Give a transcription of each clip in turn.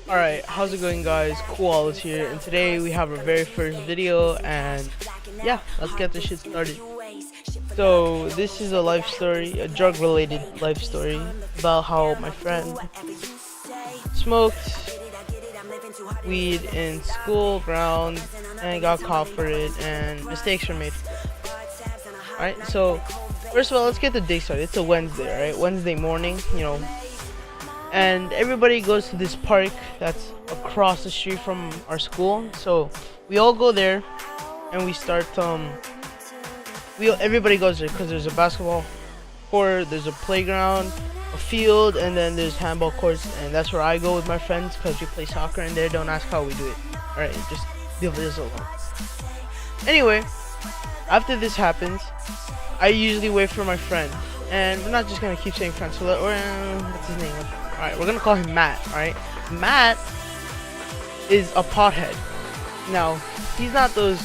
Alright, how's it going guys? KoalaZ here, and today we have our very first video, and yeah, let's get this shit started. So, this is a life story, a drug related life story, about how my friend smoked weed in school ground and got caught for it, and mistakes were made. Alright, so first of all, let's get the day started. It's a Wednesday, right? Wednesday morning, and everybody goes to this park that's across the street from our school. So we all go there and we start everybody goes there because there's a basketball court, there's a playground, a field, and then there's handball courts, and that's where I go with my friends because we play soccer in there. Don't ask how we do it. Alright, just leave this alone. Anyway, after this happens, I usually wait for my friend, and we're not just gonna keep saying friend, so what's his name? Alright, we're gonna call him Matt. Alright, Matt is a pothead. Now, he's not those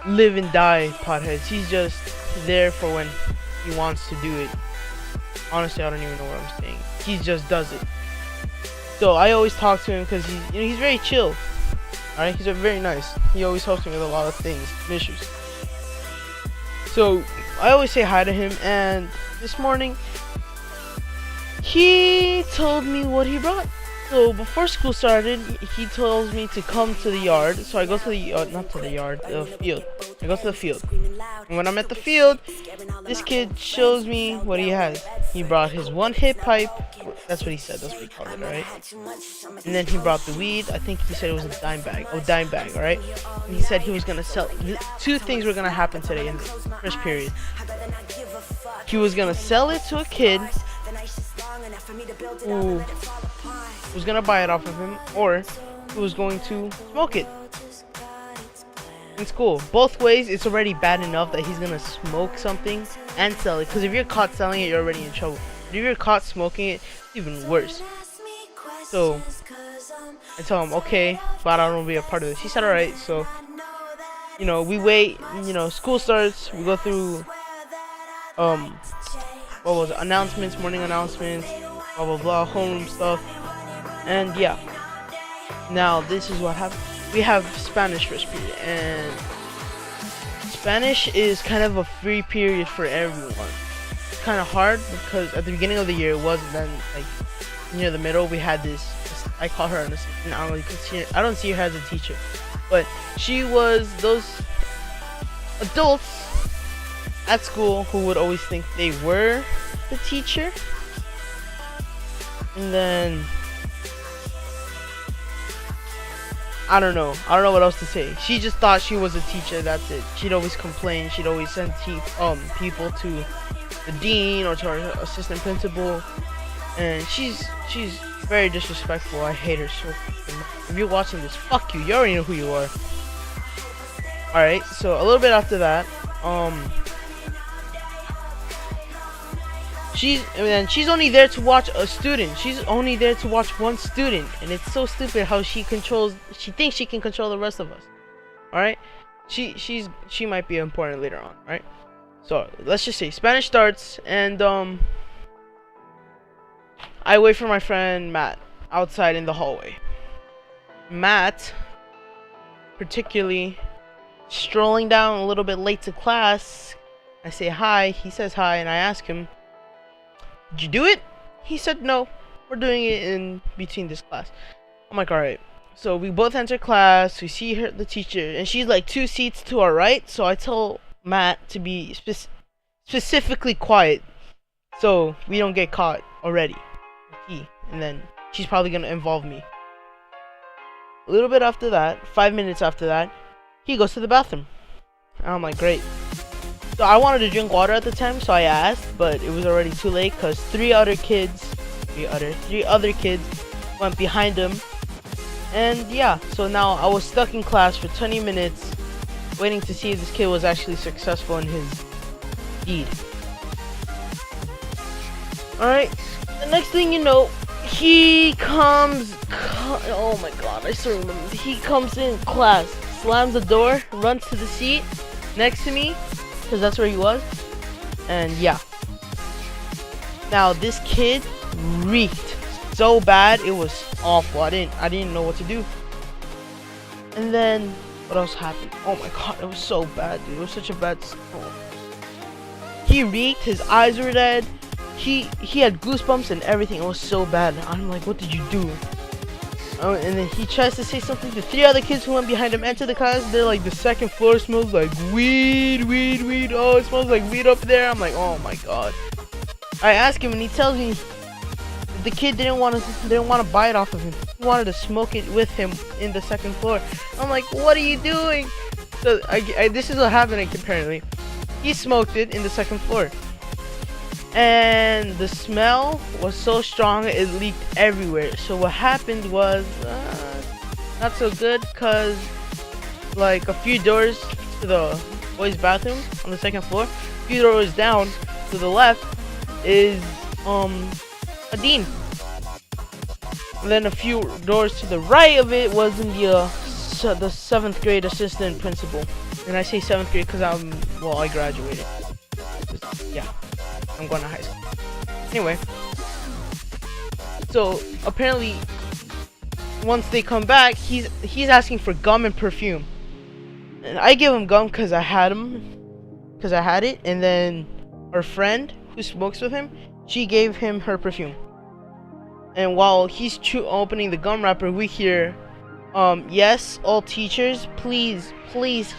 live and die potheads. He's just there for when he wants to do it. Honestly, I don't even know what I'm saying. He just does it. So I always talk to him because he's very chill. Alright, he's very nice. He always helps me with a lot of things, issues. So I always say hi to him, and this morning he told me what he brought. So before school started, he tells me to come to the yard. So I go to the not to the yard, the field. I go to the field. And when I'm at the field, this kid shows me what he has. He brought his one hit pipe. That's what he said. That's what he called it, alright? And then he brought the weed. I think he said it was a dime bag. Oh, dime bag, alright? And he said he was gonna sell. Two things were gonna happen today in the first period. He was gonna sell it to a kid who was gonna buy it off of him, or who was going to smoke it in school. Both ways, it's already bad enough that he's gonna smoke something and sell it, because if you're caught selling it, you're already in trouble. But if you're caught smoking it, it's even worse. So I tell him, okay, but I don't want to be a part of this. He said alright. So we wait. School starts, we go through what was it? Announcements, morning announcements, blah blah blah, homeroom stuff. And yeah, now this is what happened. We have Spanish first period, and Spanish is kind of a free period for everyone. It's kind of hard because at the beginning of the year it was, and then like near the middle we had this, I call her an assistant. I don't see her as a teacher, but she was those adults at school who would always think they were the teacher, and then I don't know what else to say. She just thought she was a teacher, that's it. She'd always complain, she'd always send people to the dean or to our assistant principal, and she's very disrespectful. I hate her so much. If you're watching this, fuck you. You already know who you are. Alright, so a little bit after that, she's only there to watch a student. She's only there to watch one student, and it's so stupid how she thinks she can control the rest of us. All right, she might be important later on, right? So let's just say Spanish starts, and I wait for my friend Matt outside in the hallway. Matt, particularly strolling down a little bit late to class. I say hi, he says hi, and I ask him, did you do it? He said no, we're doing it in between this class. I'm like, alright. So we both enter class, we see the teacher, and she's like 2 seats to our right. So I tell Matt to be specifically quiet so we don't get caught already. And then she's probably gonna involve me. A little bit after that, 5 minutes after that, he goes to the bathroom, and I'm like, great. So I wanted to drink water at the time, so I asked, but it was already too late because three other kids went behind him. And yeah, so now I was stuck in class for 20 minutes waiting to see if this kid was actually successful in his deed. Alright, the next thing you know, he comes, oh my god, I still remember. He comes in class, slams the door, runs to the seat next to me, because that's where he was. And yeah, now this kid reeked so bad, it was awful. I didn't know what to do. And then what else happened? Oh my god, it was so bad, dude. It was such a bad storm. He reeked, his eyes were red, he had goosebumps and everything. It was so bad. I'm like, what did you do? Oh, and then he tries to say something. The 3 other kids who went behind him enter the class. They're like, the second floor smells like weed. Oh, it smells like weed up there. I'm like, oh my god. I ask him and he tells me the kid didn't want to buy it off of him. He wanted to smoke it with him in the second floor. I'm like, what are you doing? So this is what happened apparently. He smoked it in the second floor. And the smell was so strong it leaked everywhere. So what happened was not so good, cause like a few doors to the boys' bathroom on the second floor, a few doors down to the left is a dean. And then a few doors to the right of it was in the 7th grade assistant principal. And I say 7th grade because I graduated. Yeah. I'm going to high school. Anyway, so apparently once they come back, he's asking for gum and perfume, and I give him gum because I had it, and then our friend who smokes with him, she gave him her perfume. And while he's opening the gum wrapper, we hear, yes, all teachers, please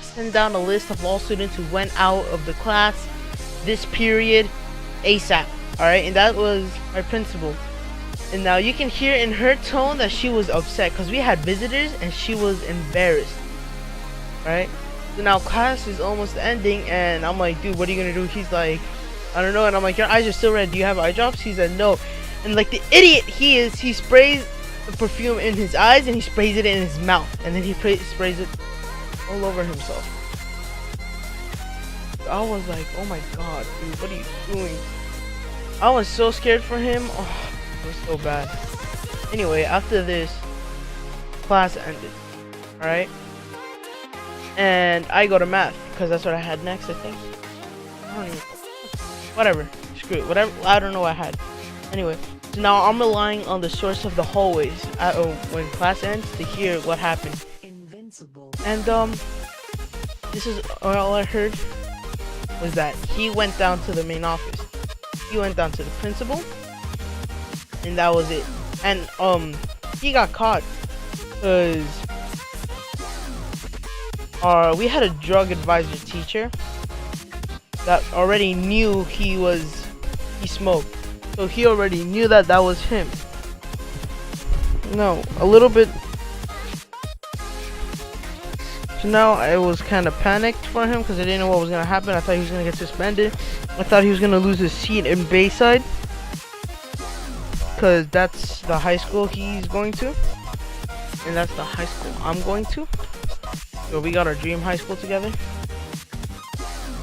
send down a list of all students who went out of the class this period ASAP. Alright, and that was my principal. And now you can hear in her tone that she was upset because we had visitors and she was embarrassed. Right? So now class is almost ending and I'm like, dude, what are you gonna do? He's like, I don't know. And I'm like, your eyes are still red. Do you have eye drops? He said no. And like the idiot he is, he sprays the perfume in his eyes and he sprays it in his mouth. And then he sprays it all over himself. I was like, oh my god, dude, what are you doing? I was so scared for him. Oh, it was so bad. Anyway, after this, class ended. Alright? And I go to math, because that's what I had next, I think. I don't even... Whatever. Screw it. Whatever. I don't know what I had. Anyway, so now I'm relying on the source of the hallways when class ends to hear what happened. Invincible. And, this is all I heard. Was that he went down to the main office. He went down to the principal, and that was it. And he got caught because we had a drug advisor teacher that already knew he smoked, so he already knew that was him. No, a little bit. So now I was kind of panicked for him because I didn't know what was going to happen. I thought he was going to get suspended. I thought he was going to lose his seat in Bayside, because that's the high school he's going to. And that's the high school I'm going to. So we got our dream high school together.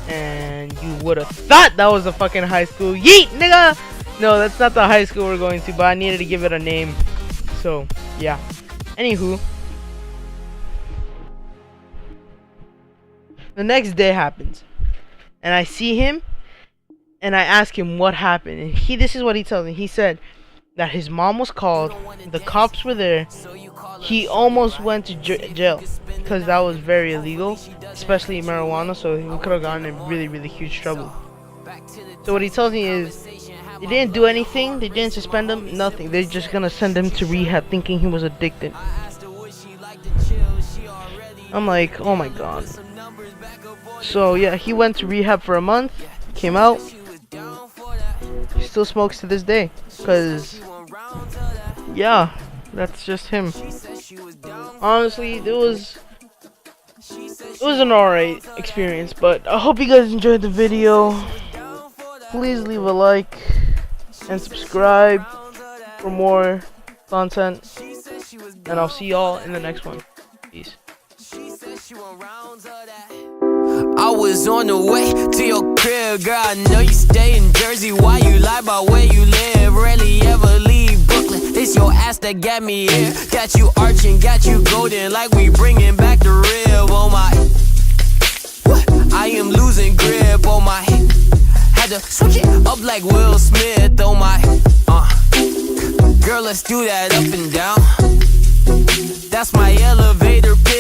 And you would have thought that was the fucking high school. Yeet, nigga! No, that's not the high school we're going to, but I needed to give it a name. So, yeah. Anywho. The next day happens, and I see him, and I ask him what happened, and this is what he tells me. He said that his mom was called, the cops were there, he almost went to jail, because that was very illegal, especially marijuana, so he could have gotten in really, really huge trouble. So what he tells me is, they didn't do anything, they didn't suspend him, nothing, they're just gonna send him to rehab thinking he was addicted. I'm like, oh my god. So yeah, he went to rehab for a month, came out, he still smokes to this day, cause yeah, that's just him. Honestly, it was an alright experience, but I hope you guys enjoyed the video. Please leave a like and subscribe for more content, and I'll see y'all in the next one. Peace. I was on the way to your crib, girl. I know you stay in Jersey. Why you lie about where you live? Rarely ever leave Brooklyn. It's your ass that got me here. Got you arching, got you golden, like we bringing back the rib. Oh my, I am losing grip. Oh my, had to switch it up like Will Smith. Oh my, Girl, let's do that up and down. That's my elevator pitch.